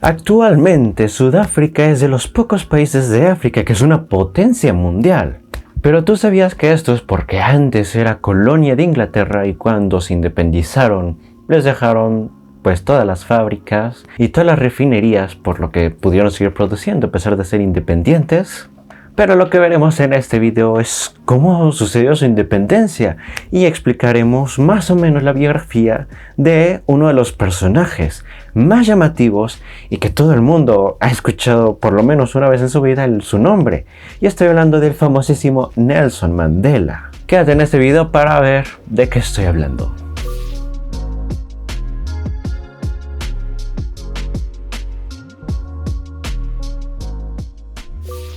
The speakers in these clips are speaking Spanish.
Actualmente Sudáfrica es de los pocos países de África que es una potencia mundial. Pero tú sabías que esto es porque antes era colonia de Inglaterra y cuando se independizaron les dejaron pues todas las fábricas y todas las refinerías, por lo que pudieron seguir produciendo a pesar de ser independientes. Pero lo que veremos en este video es cómo sucedió su independencia y explicaremos más o menos la biografía de uno de los personajes más llamativos y que todo el mundo ha escuchado por lo menos una vez en su vida su nombre. Y estoy hablando del famosísimo Nelson Mandela. Quédate en este video para ver de qué estoy hablando.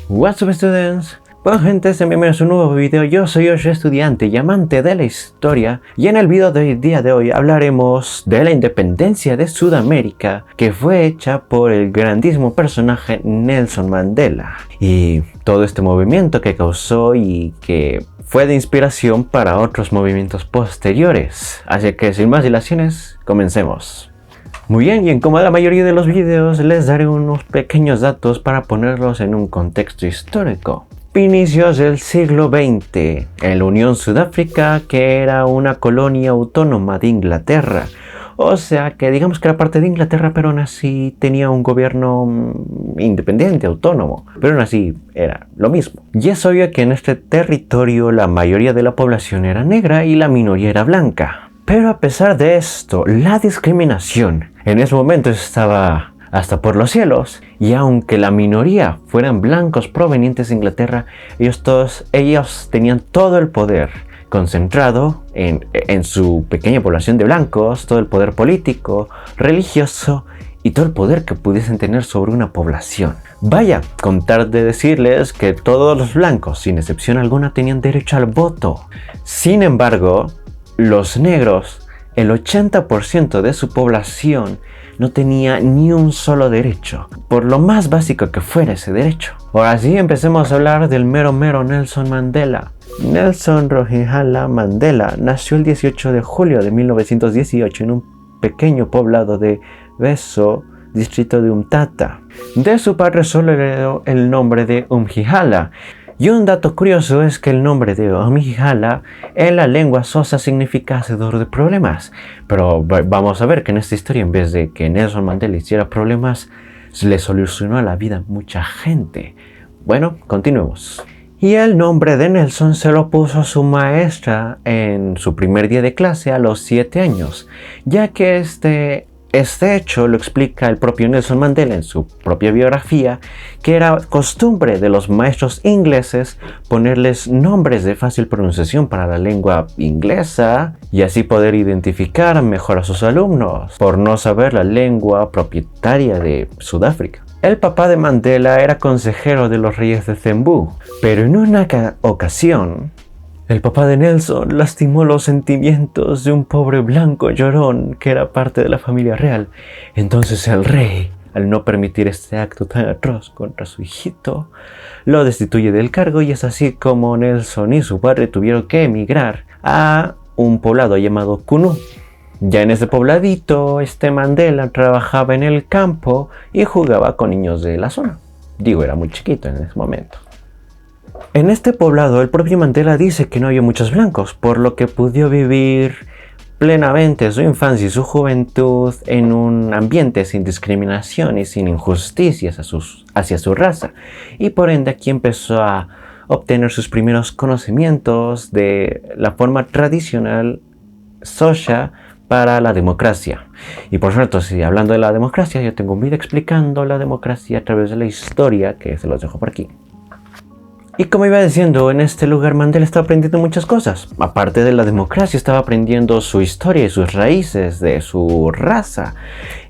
What's up, students? Bueno, gente, sean bienvenidos a un nuevo video. Yo soy Yoshi, estudiante y amante de la historia, y en el video del día de hoy hablaremos de la independencia de Sudamérica, que fue hecha por el grandísimo personaje Nelson Mandela, y todo este movimiento que causó y que fue de inspiración para otros movimientos posteriores. Así que sin más dilaciones, comencemos. Muy bien, y como la mayoría de los videos les daré unos pequeños datos para ponerlos en un contexto histórico. Inicios del siglo XX, en la Unión Sudáfrica, que era una colonia autónoma de Inglaterra. O sea que digamos que era parte de Inglaterra, pero aún así tenía un gobierno independiente, autónomo. Pero aún así era lo mismo. Y es obvio que en este territorio la mayoría de la población era negra y la minoría era blanca. Pero a pesar de esto, la discriminación en ese momento estaba hasta por los cielos, y aunque la minoría fueran blancos provenientes de Inglaterra, ellos tenían todo el poder concentrado en su pequeña población de blancos, todo el poder político, religioso y todo el poder que pudiesen tener sobre una población. Vaya, contar de decirles que todos los blancos, sin excepción alguna, tenían derecho al voto. Sin embargo, los negros, el 80% de su población, no tenía ni un solo derecho, por lo más básico que fuera ese derecho. Ahora sí, empecemos a hablar del mero Nelson Mandela. Nelson Rolihlahla Mandela nació el 18 de julio de 1918 en un pequeño poblado de Beso, distrito de Umtata. De su padre solo heredó el nombre de Umhlahla. Y un dato curioso es que el nombre de Umhlahla en la lengua xhosa significa hacedor de problemas. Pero vamos a ver que en esta historia, en vez de que Nelson Mandela hiciera problemas, le solucionó la vida a mucha gente. Bueno, continuemos. Y el nombre de Nelson se lo puso su maestra en su primer día de clase a los 7 años, ya que este hecho lo explica el propio Nelson Mandela en su propia biografía, que era costumbre de los maestros ingleses ponerles nombres de fácil pronunciación para la lengua inglesa y así poder identificar mejor a sus alumnos, por no saber la lengua propietaria de Sudáfrica. El papá de Mandela era consejero de los reyes de Zembú, pero en una ocasión el papá de Nelson lastimó los sentimientos de un pobre blanco llorón que era parte de la familia real. Entonces el rey, al no permitir este acto tan atroz contra su hijito, lo destituye del cargo, y es así como Nelson y su padre tuvieron que emigrar a un poblado llamado Kunu. Ya en ese pobladito, Mandela trabajaba en el campo y jugaba con niños de la zona. Digo, era muy chiquito en ese momento. En este poblado, el propio Mandela dice que no había muchos blancos, por lo que pudo vivir plenamente su infancia y su juventud en un ambiente sin discriminación y sin injusticias hacia su raza. Y por ende aquí empezó a obtener sus primeros conocimientos de la forma tradicional xhosa para la democracia. Y por cierto, si hablando de la democracia, yo tengo un video explicando la democracia a través de la historia, que se los dejo por aquí. Y como iba diciendo, en este lugar Mandela estaba aprendiendo muchas cosas. Aparte de la democracia, estaba aprendiendo su historia y sus raíces de su raza.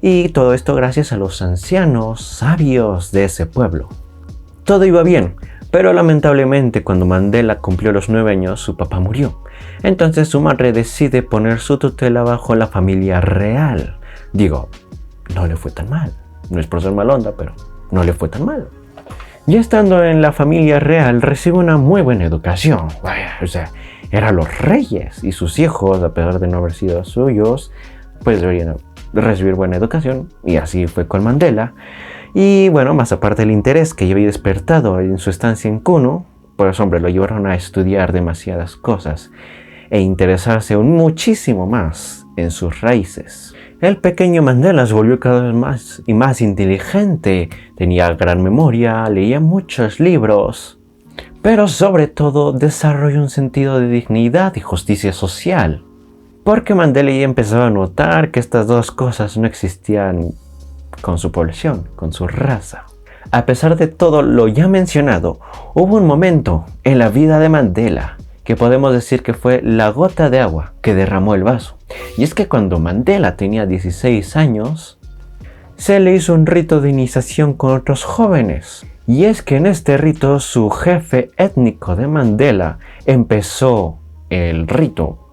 Y todo esto gracias a los ancianos sabios de ese pueblo. Todo iba bien, pero lamentablemente cuando Mandela cumplió los 9 años, su papá murió. Entonces su madre decide poner su tutela bajo la familia real. Digo, no le fue tan mal. No es por ser mal onda, pero no le fue tan mal. Ya estando en la familia real, recibe una muy buena educación. O sea, eran los reyes y sus hijos, a pesar de no haber sido suyos, pues deberían recibir buena educación, y así fue con Mandela. Y bueno, más aparte del interés que ya había despertado en su estancia en Kuno, pues hombre, lo llevaron a estudiar demasiadas cosas e interesarse aún muchísimo más en sus raíces. El pequeño Mandela se volvió cada vez más y más inteligente, tenía gran memoria, leía muchos libros, pero sobre todo desarrolló un sentido de dignidad y justicia social. Porque Mandela ya empezaba a notar que estas dos cosas no existían con su población, con su raza. A pesar de todo lo ya mencionado, hubo un momento en la vida de Mandela que podemos decir que fue la gota de agua que derramó el vaso. Y es que cuando Mandela tenía 16 años, se le hizo un rito de iniciación con otros jóvenes. Y es que en este rito su jefe étnico de Mandela empezó el rito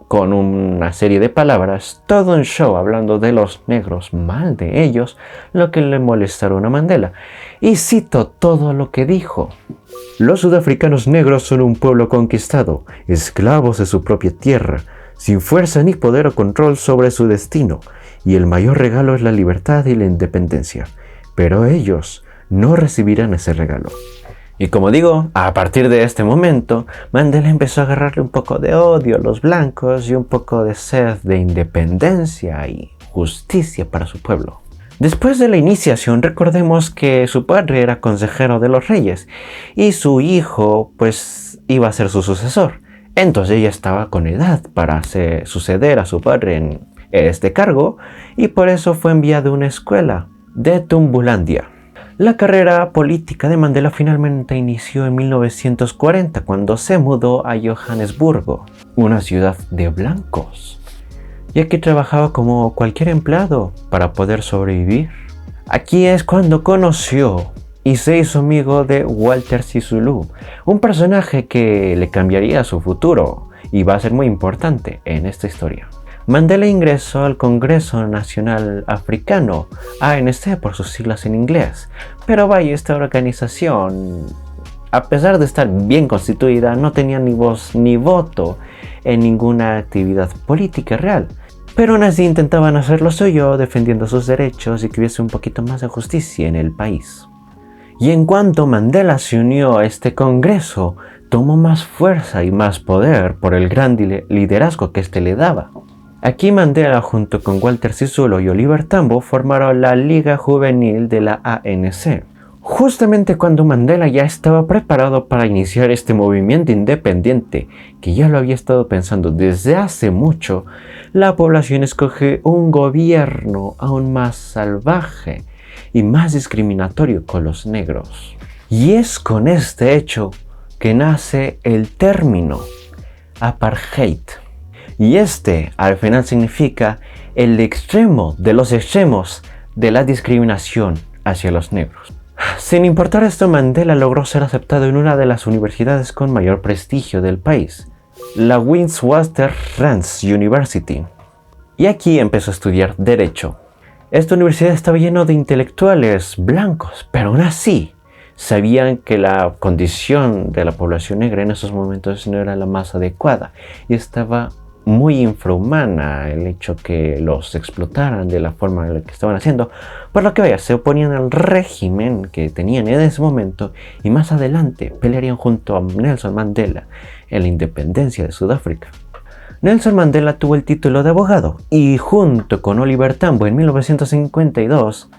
con una serie de palabras, todo un show hablando de los negros, mal de ellos, lo que le molestaron a Mandela. Y cito todo lo que dijo: los sudafricanos negros son un pueblo conquistado, esclavos de su propia tierra, sin fuerza ni poder o control sobre su destino, y el mayor regalo es la libertad y la independencia. Pero ellos no recibirán ese regalo. Y como digo, a partir de este momento, Mandela empezó a agarrarle un poco de odio a los blancos y un poco de sed de independencia y justicia para su pueblo. Después de la iniciación, recordemos que su padre era consejero de los reyes y su hijo pues iba a ser su sucesor. Entonces ella estaba con edad para suceder a su padre en este cargo y por eso fue enviado a una escuela de Tumbulandia. La carrera política de Mandela finalmente inició en 1940 cuando se mudó a Johannesburgo, una ciudad de blancos, y aquí trabajaba como cualquier empleado para poder sobrevivir. Aquí es cuando conoció y se hizo amigo de Walter Sisulu, un personaje que le cambiaría su futuro y va a ser muy importante en esta historia. Mandela ingresó al Congreso Nacional Africano, ANC por sus siglas en inglés, pero vaya, esta organización, a pesar de estar bien constituida, no tenía ni voz ni voto en ninguna actividad política real. Pero aún así intentaban hacer lo suyo, defendiendo sus derechos y que hubiese un poquito más de justicia en el país. Y en cuanto Mandela se unió a este congreso, tomó más fuerza y más poder por el gran liderazgo que este le daba. Aquí Mandela junto con Walter Sisulu y Oliver Tambo formaron la Liga Juvenil de la ANC. Justamente cuando Mandela ya estaba preparado para iniciar este movimiento independiente, que ya lo había estado pensando desde hace mucho, la población escoge un gobierno aún más salvaje y más discriminatorio con los negros. Y es con este hecho que nace el término apartheid. Y este al final significa el extremo de los extremos de la discriminación hacia los negros. Sin importar esto, Mandela logró ser aceptado en una de las universidades con mayor prestigio del país, la Witwatersrand University. Y aquí empezó a estudiar Derecho. Esta universidad estaba llena de intelectuales blancos, pero aún así sabían que la condición de la población negra en esos momentos no era la más adecuada y estaba muy infrahumana el hecho que los explotaran de la forma en la que estaban haciendo, por lo que vaya, se oponían al régimen que tenían en ese momento y más adelante pelearían junto a Nelson Mandela en la independencia de Sudáfrica. Nelson Mandela tuvo el título de abogado y junto con Oliver Tambo en 1952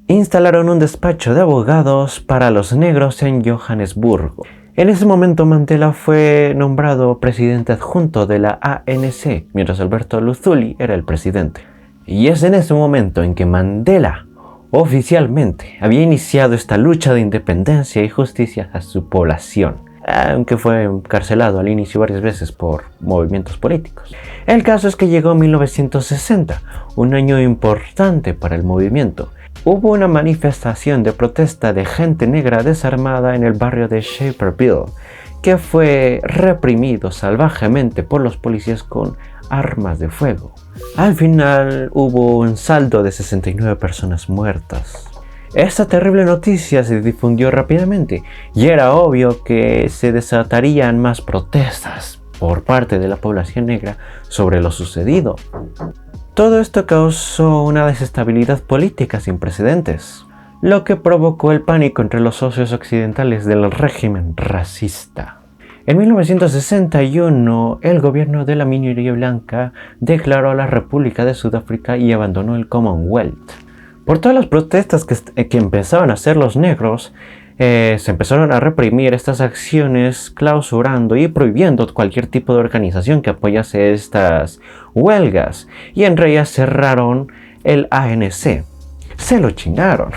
instalaron un despacho de abogados para los negros en Johannesburgo. En ese momento Mandela fue nombrado presidente adjunto de la ANC, mientras Alberto Lutuli era el presidente. Y es en ese momento en que Mandela oficialmente había iniciado esta lucha de independencia y justicia a su población, aunque fue encarcelado al inicio varias veces por movimientos políticos. El caso es que llegó 1960, un año importante para el movimiento. Hubo una manifestación de protesta de gente negra desarmada en el barrio de Shaperville, que fue reprimido salvajemente por los policías con armas de fuego. Al final hubo un saldo de 69 personas muertas. Esta terrible noticia se difundió rápidamente y era obvio que se desatarían más protestas por parte de la población negra sobre lo sucedido. Todo esto causó una desestabilidad política sin precedentes, lo que provocó el pánico entre los socios occidentales del régimen racista. En 1961, el gobierno de la minoría blanca declaró a la República de Sudáfrica y abandonó el Commonwealth. Por todas las protestas que empezaban a hacer los negros, se empezaron a reprimir estas acciones, clausurando y prohibiendo cualquier tipo de organización que apoyase estas huelgas, y entre ellas cerraron el ANC. Se lo chingaron.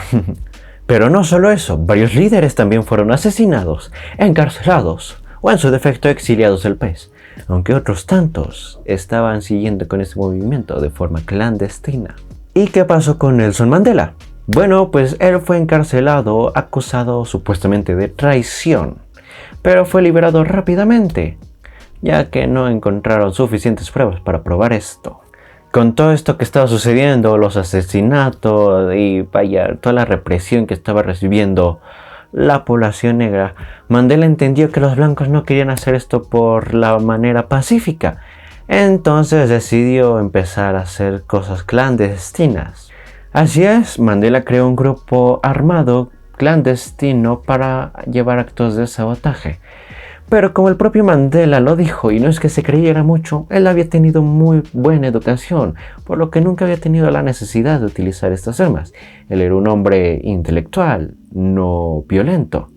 Pero no solo eso, varios líderes también fueron asesinados, encarcelados o en su defecto exiliados del país, aunque otros tantos estaban siguiendo con este movimiento de forma clandestina. ¿Y qué pasó con Nelson Mandela? Bueno, pues él fue encarcelado, acusado supuestamente de traición, pero fue liberado rápidamente, ya que no encontraron suficientes pruebas para probar esto. Con todo esto que estaba sucediendo, los asesinatos y toda la represión que estaba recibiendo la población negra, Mandela entendió que los blancos no querían hacer esto por la manera pacífica. Entonces decidió empezar a hacer cosas clandestinas. Así es, Mandela creó un grupo armado clandestino para llevar actos de sabotaje. Pero como el propio Mandela lo dijo, y no es que se creyera mucho, él había tenido muy buena educación, por lo que nunca había tenido la necesidad de utilizar estas armas. Él era un hombre intelectual, no violento.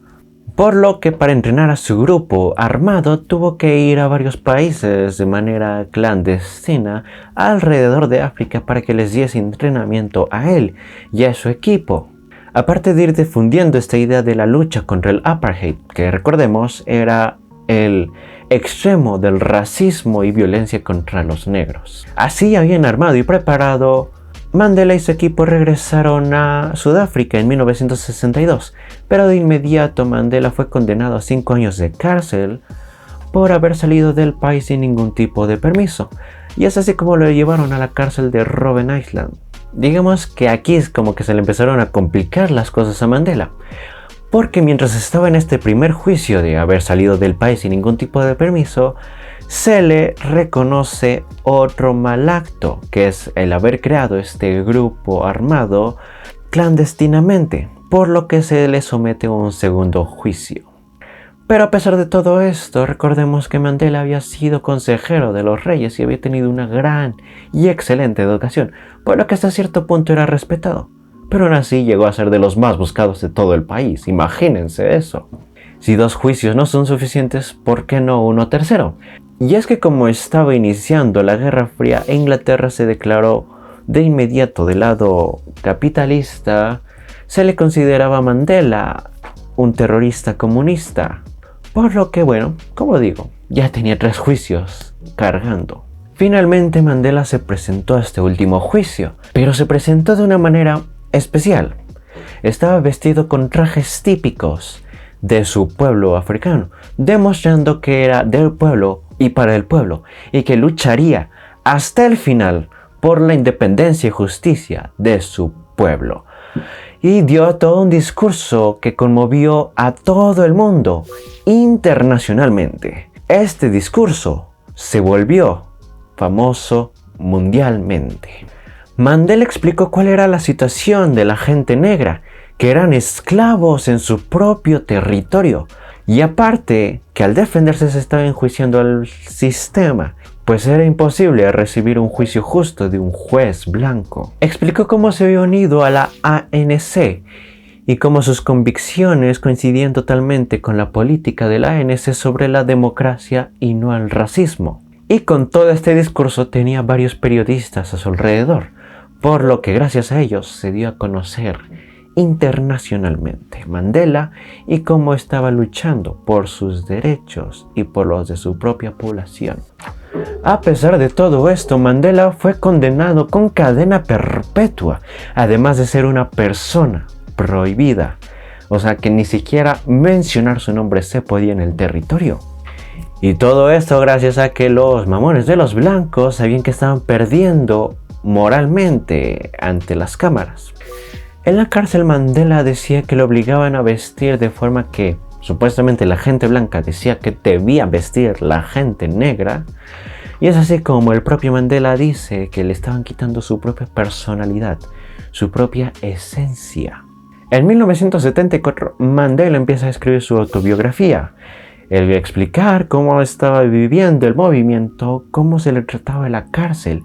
Por lo que para entrenar a su grupo armado tuvo que ir a varios países de manera clandestina alrededor de África para que les diese entrenamiento a él y a su equipo. Aparte de ir difundiendo esta idea de la lucha contra el apartheid, que recordemos era el extremo del racismo y violencia contra los negros. Así habían armado y preparado, Mandela y su equipo regresaron a Sudáfrica en 1962, pero de inmediato Mandela fue condenado a 5 años de cárcel por haber salido del país sin ningún tipo de permiso, y es así como lo llevaron a la cárcel de Robben Island. Digamos que aquí es como que se le empezaron a complicar las cosas a Mandela, porque mientras estaba en este primer juicio de haber salido del país sin ningún tipo de permiso, se le reconoce otro mal acto, que es el haber creado este grupo armado clandestinamente, por lo que se le somete a un segundo juicio. Pero a pesar de todo esto, recordemos que Mandela había sido consejero de los reyes y había tenido una gran y excelente educación, por lo que hasta cierto punto era respetado. Pero aún así llegó a ser de los más buscados de todo el país, imagínense eso. Si 2 juicios no son suficientes, ¿por qué no uno tercero? Y es que como estaba iniciando la Guerra Fría, Inglaterra se declaró de inmediato del lado capitalista, se le consideraba a Mandela un terrorista comunista. Por lo que bueno, como digo, ya tenía 3 juicios cargando. Finalmente Mandela se presentó a este último juicio, pero se presentó de una manera especial. Estaba vestido con trajes típicos de su pueblo africano, demostrando que era del pueblo y para el pueblo, y que lucharía hasta el final por la independencia y justicia de su pueblo. Y dio todo un discurso que conmovió a todo el mundo internacionalmente. Este discurso se volvió famoso mundialmente. Mandela explicó cuál era la situación de la gente negra, que eran esclavos en su propio territorio, y aparte que al defenderse se estaba enjuiciando al sistema, pues era imposible recibir un juicio justo de un juez blanco. Explicó cómo se había unido a la ANC y cómo sus convicciones coincidían totalmente con la política de la ANC sobre la democracia y no el racismo. Y con todo este discurso tenía varios periodistas a su alrededor, por lo que gracias a ellos se dio a conocer internacionalmente Mandela y cómo estaba luchando por sus derechos y por los de su propia población. A pesar de todo esto, Mandela fue condenado con cadena perpetua, además de ser una persona prohibida, o sea que ni siquiera mencionar su nombre se podía en el territorio. Y todo esto gracias a que los mamones de los blancos sabían que estaban perdiendo moralmente ante las cámaras. En la cárcel Mandela decía que lo obligaban a vestir de forma que supuestamente la gente blanca decía que debía vestir la gente negra, Y es así como el propio Mandela dice que le estaban quitando su propia personalidad, su propia esencia. En 1974, Mandela empieza a escribir su autobiografía. Él va a explicar cómo estaba viviendo el movimiento, cómo se le trataba en la cárcel.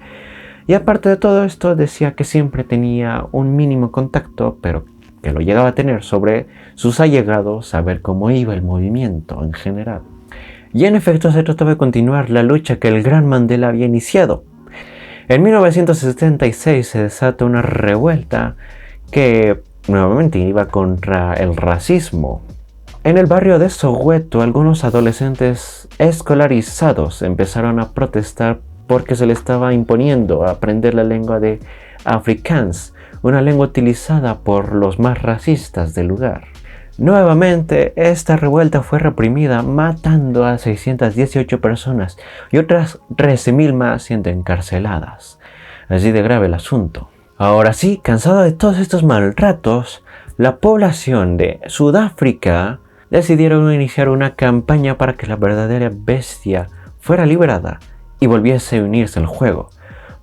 Y aparte de todo esto, decía que siempre tenía un mínimo contacto, pero que lo llegaba a tener sobre sus allegados, saber cómo iba el movimiento en general. Y en efecto se trataba de continuar la lucha que el gran Mandela había iniciado. En 1976 se desata una revuelta que nuevamente iba contra el racismo. En el barrio de Soweto, algunos adolescentes escolarizados empezaron a protestar porque se les estaba imponiendo aprender la lengua de Afrikaans, una lengua utilizada por los más racistas del lugar. Nuevamente, esta revuelta fue reprimida, matando a 618 personas y otras 13.000 más siendo encarceladas. Así de grave el asunto. Ahora sí, cansado de todos estos maltratos, la población de Sudáfrica decidieron iniciar una campaña para que la verdadera bestia fuera liberada y volviese a unirse al juego.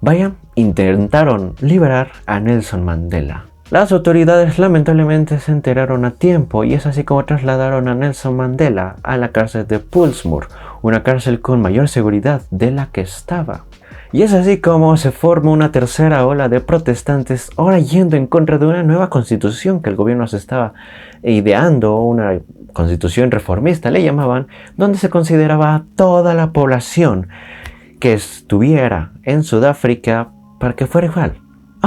Vaya, intentaron liberar a Nelson Mandela. Las autoridades lamentablemente se enteraron a tiempo y es así como trasladaron a Nelson Mandela a la cárcel de Pollsmoor, una cárcel con mayor seguridad de la que estaba. Y es así como se forma una tercera ola de protestantes, ahora yendo en contra de una nueva constitución que el gobierno se estaba ideando, una constitución reformista le llamaban, donde se consideraba a toda la población que estuviera en Sudáfrica para que fuera igual,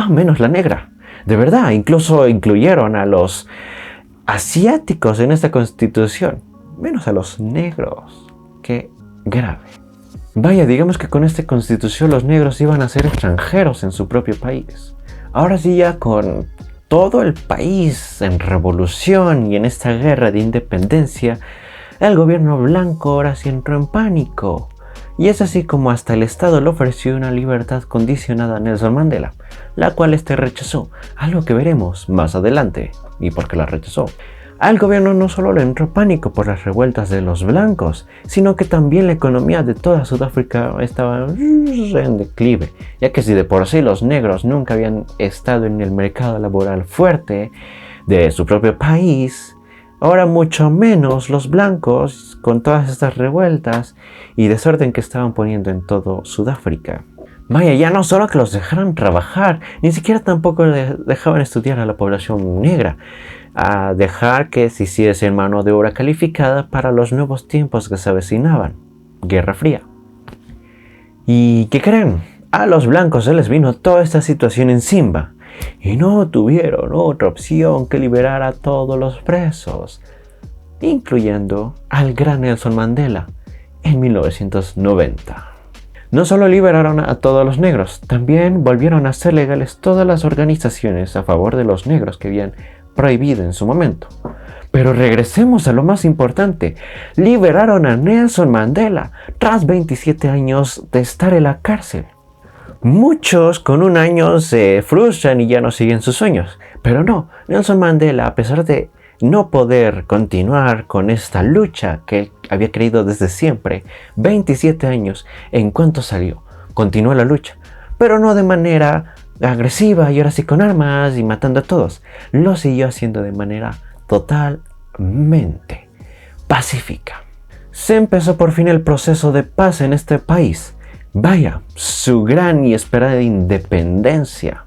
menos la negra. De verdad, incluso incluyeron a los asiáticos en esta constitución, menos a los negros. Qué grave. Vaya, digamos que con esta constitución los negros iban a ser extranjeros en su propio país. Ahora sí, ya con todo el país en revolución y en esta guerra de independencia, el gobierno blanco ahora sí entró en pánico. Y es así como hasta el Estado le ofreció una libertad condicionada a Nelson Mandela, la cual este rechazó, algo que veremos más adelante. ¿Y por qué la rechazó? Al gobierno no solo le entró pánico por las revueltas de los blancos, sino que también la economía de toda Sudáfrica estaba en declive, ya que si de por sí los negros nunca habían estado en el mercado laboral fuerte de su propio país, ahora mucho menos los blancos con todas estas revueltas y desorden que estaban poniendo en todo Sudáfrica. Vaya, ya no solo que los dejaran trabajar, ni siquiera tampoco dejaban estudiar a la población negra, a dejar que se hiciese mano de obra calificada para los nuevos tiempos que se avecinaban, Guerra Fría. ¿Y qué creen? A los blancos se les vino toda esta situación encima y no tuvieron otra opción que liberar a todos los presos, incluyendo al gran Nelson Mandela en 1990. No solo liberaron a todos los negros, también volvieron a ser legales todas las organizaciones a favor de los negros que habían prohibido en su momento. Pero regresemos a lo más importante, liberaron a Nelson Mandela tras 27 años de estar en la cárcel. Muchos con un año se frustran y ya no siguen sus sueños, pero no, Nelson Mandela, a pesar de no poder continuar con esta lucha que él había querido desde siempre, 27 años, en cuanto salió, continuó la lucha, pero no de manera agresiva y ahora sí con armas y matando a todos, lo siguió haciendo de manera totalmente pacífica. Se empezó por fin el proceso de paz en este país. Vaya, su gran y esperada independencia.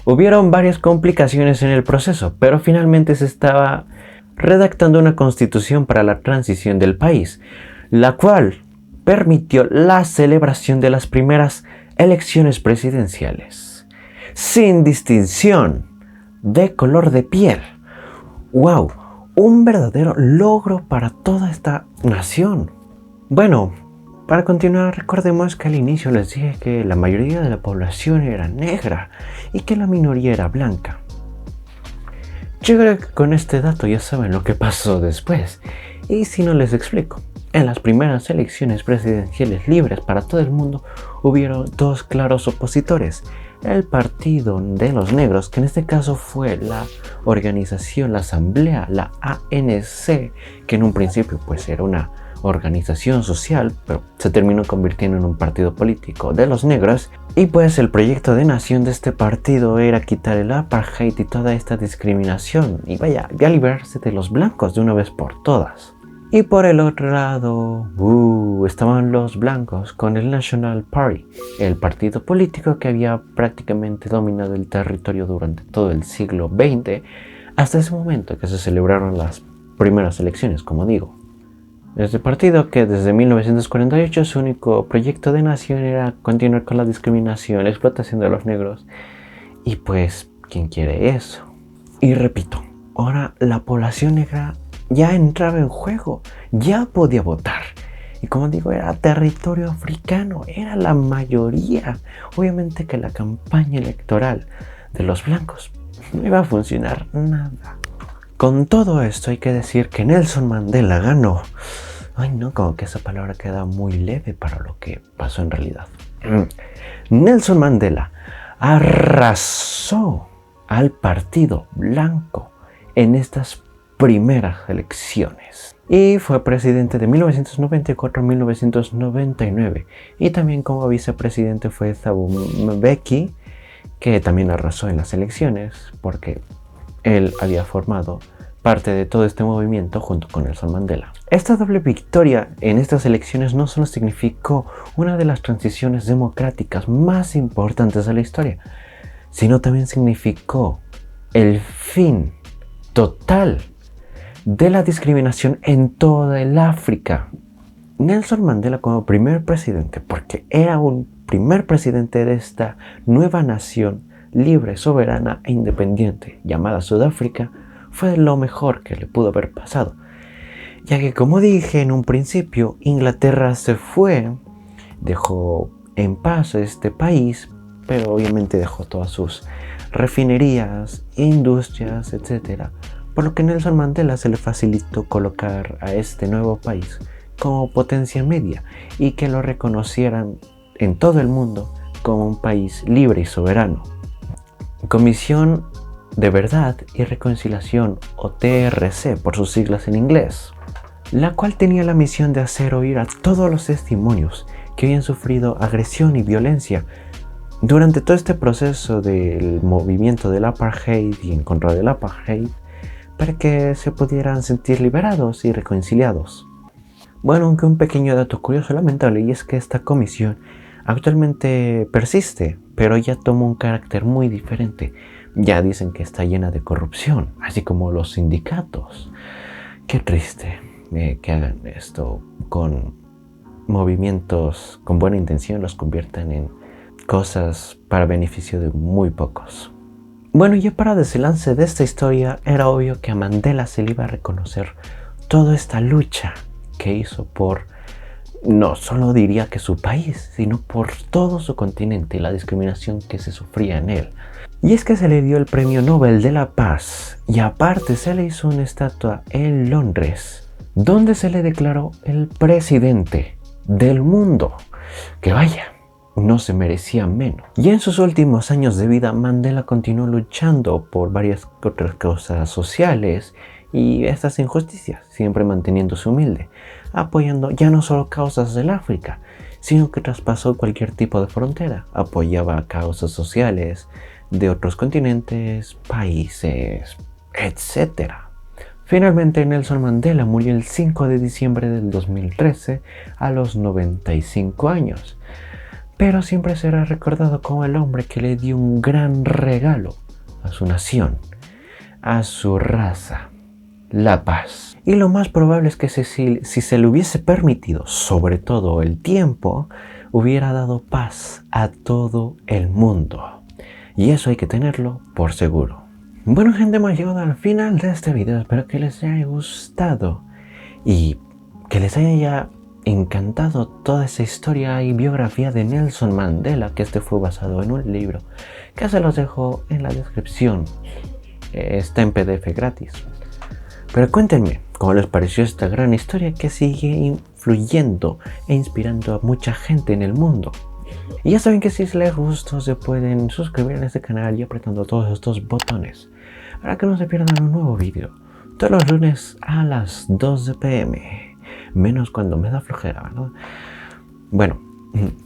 Hubieron varias complicaciones en el proceso, pero finalmente se estaba redactando una constitución para la transición del país, la cual permitió la celebración de las primeras elecciones presidenciales, sin distinción de color de piel. ¡Wow! Un verdadero logro para toda esta nación. Bueno, para continuar, recordemos que al inicio les dije que la mayoría de la población era negra y que la minoría era blanca. Yo creo que con este dato ya saben lo que pasó después. Y si no les explico, en las primeras elecciones presidenciales libres para todo el mundo hubieron dos claros opositores. El Partido de los Negros, que en este caso fue la organización, la asamblea, la ANC, que en un principio pues era una organización social, pero se terminó convirtiendo en un partido político de los negros. Y pues el proyecto de nación de este partido era quitar el apartheid y toda esta discriminación y vaya, ya liberarse de los blancos de una vez por todas. Y por el otro lado, estaban los blancos con el National Party, el partido político que había prácticamente dominado el territorio durante todo el siglo XX, hasta ese momento que se celebraron las primeras elecciones, como digo. Este partido, que desde 1948 su único proyecto de nación era continuar con la discriminación, la explotación de los negros. Y pues, ¿quién quiere eso? Y repito, ahora la población negra ya entraba en juego, ya podía votar. Y como digo, era territorio africano, era la mayoría. Obviamente que la campaña electoral de los blancos no iba a funcionar nada. Con todo esto hay que decir que Nelson Mandela ganó. Ay no, como que esa palabra queda muy leve para lo que pasó en realidad. Nelson Mandela arrasó al partido blanco en estas primeras elecciones. Y fue presidente de 1994 a 1999. Y también como vicepresidente fue Thabo Mbeki, que también arrasó en las elecciones porque él había formado parte de todo este movimiento junto con Nelson Mandela. Esta doble victoria en estas elecciones no solo significó una de las transiciones democráticas más importantes de la historia, sino también significó el fin total de la discriminación en toda el África. Nelson Mandela como primer presidente, porque era un primer presidente de esta nueva nación libre, soberana e independiente llamada Sudáfrica, fue lo mejor que le pudo haber pasado, ya que como dije en un principio, Inglaterra se fue, dejó en paz este país, pero obviamente dejó todas sus refinerías, industrias, etc. Por lo que a Nelson Mandela se le facilitó colocar a este nuevo país como potencia media y que lo reconocieran en todo el mundo como un país libre y soberano. Comisión de Verdad y Reconciliación, o TRC por sus siglas en inglés, la cual tenía la misión de hacer oír a todos los testimonios que habían sufrido agresión y violencia durante todo este proceso del movimiento del apartheid y en contra del apartheid, para que se pudieran sentir liberados y reconciliados. Bueno, aunque un pequeño dato curioso lamentable, y es que esta comisión actualmente persiste, pero ya toma un carácter muy diferente. Ya dicen que está llena de corrupción, así como los sindicatos. Qué triste que hagan esto con movimientos con buena intención, los conviertan en cosas para beneficio de muy pocos. Bueno, ya para desenlace de esta historia, era obvio que a Mandela se le iba a reconocer toda esta lucha que hizo por, no solo diría que su país, sino por todo su continente y la discriminación que se sufría en él. Y es que se le dio el Premio Nobel de la Paz y aparte se le hizo una estatua en Londres, donde se le declaró el presidente del mundo. Que vaya, no se merecía menos. Y en sus últimos años de vida, Mandela continuó luchando por varias otras causas sociales y estas injusticias, siempre manteniéndose humilde, apoyando ya no solo causas del África, sino que traspasó cualquier tipo de frontera, apoyaba causas sociales de otros continentes, países, etc. Finalmente, Nelson Mandela murió el 5 de diciembre del 2013 a los 95 años, pero siempre será recordado como el hombre que le dio un gran regalo a su nación, a su raza, la paz. Y lo más probable es que si se le hubiese permitido, sobre todo el tiempo, hubiera dado paz a todo el mundo. Y eso hay que tenerlo por seguro. Bueno gente, hemos llegado al final de este video. Espero que les haya gustado y que les haya encantado toda esa historia y biografía de Nelson Mandela, que este fue basado en un libro que se los dejo en la descripción. Está en PDF gratis. Pero cuéntenme cómo les pareció esta gran historia que sigue influyendo e inspirando a mucha gente en el mundo. Y ya saben que si les gustó se pueden suscribir a este canal y apretando todos estos botones para que no se pierdan un nuevo vídeo todos los lunes a las 2 p.m. menos cuando me da flojera, ¿verdad? Bueno,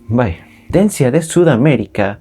bye. Independencia de Sudamérica,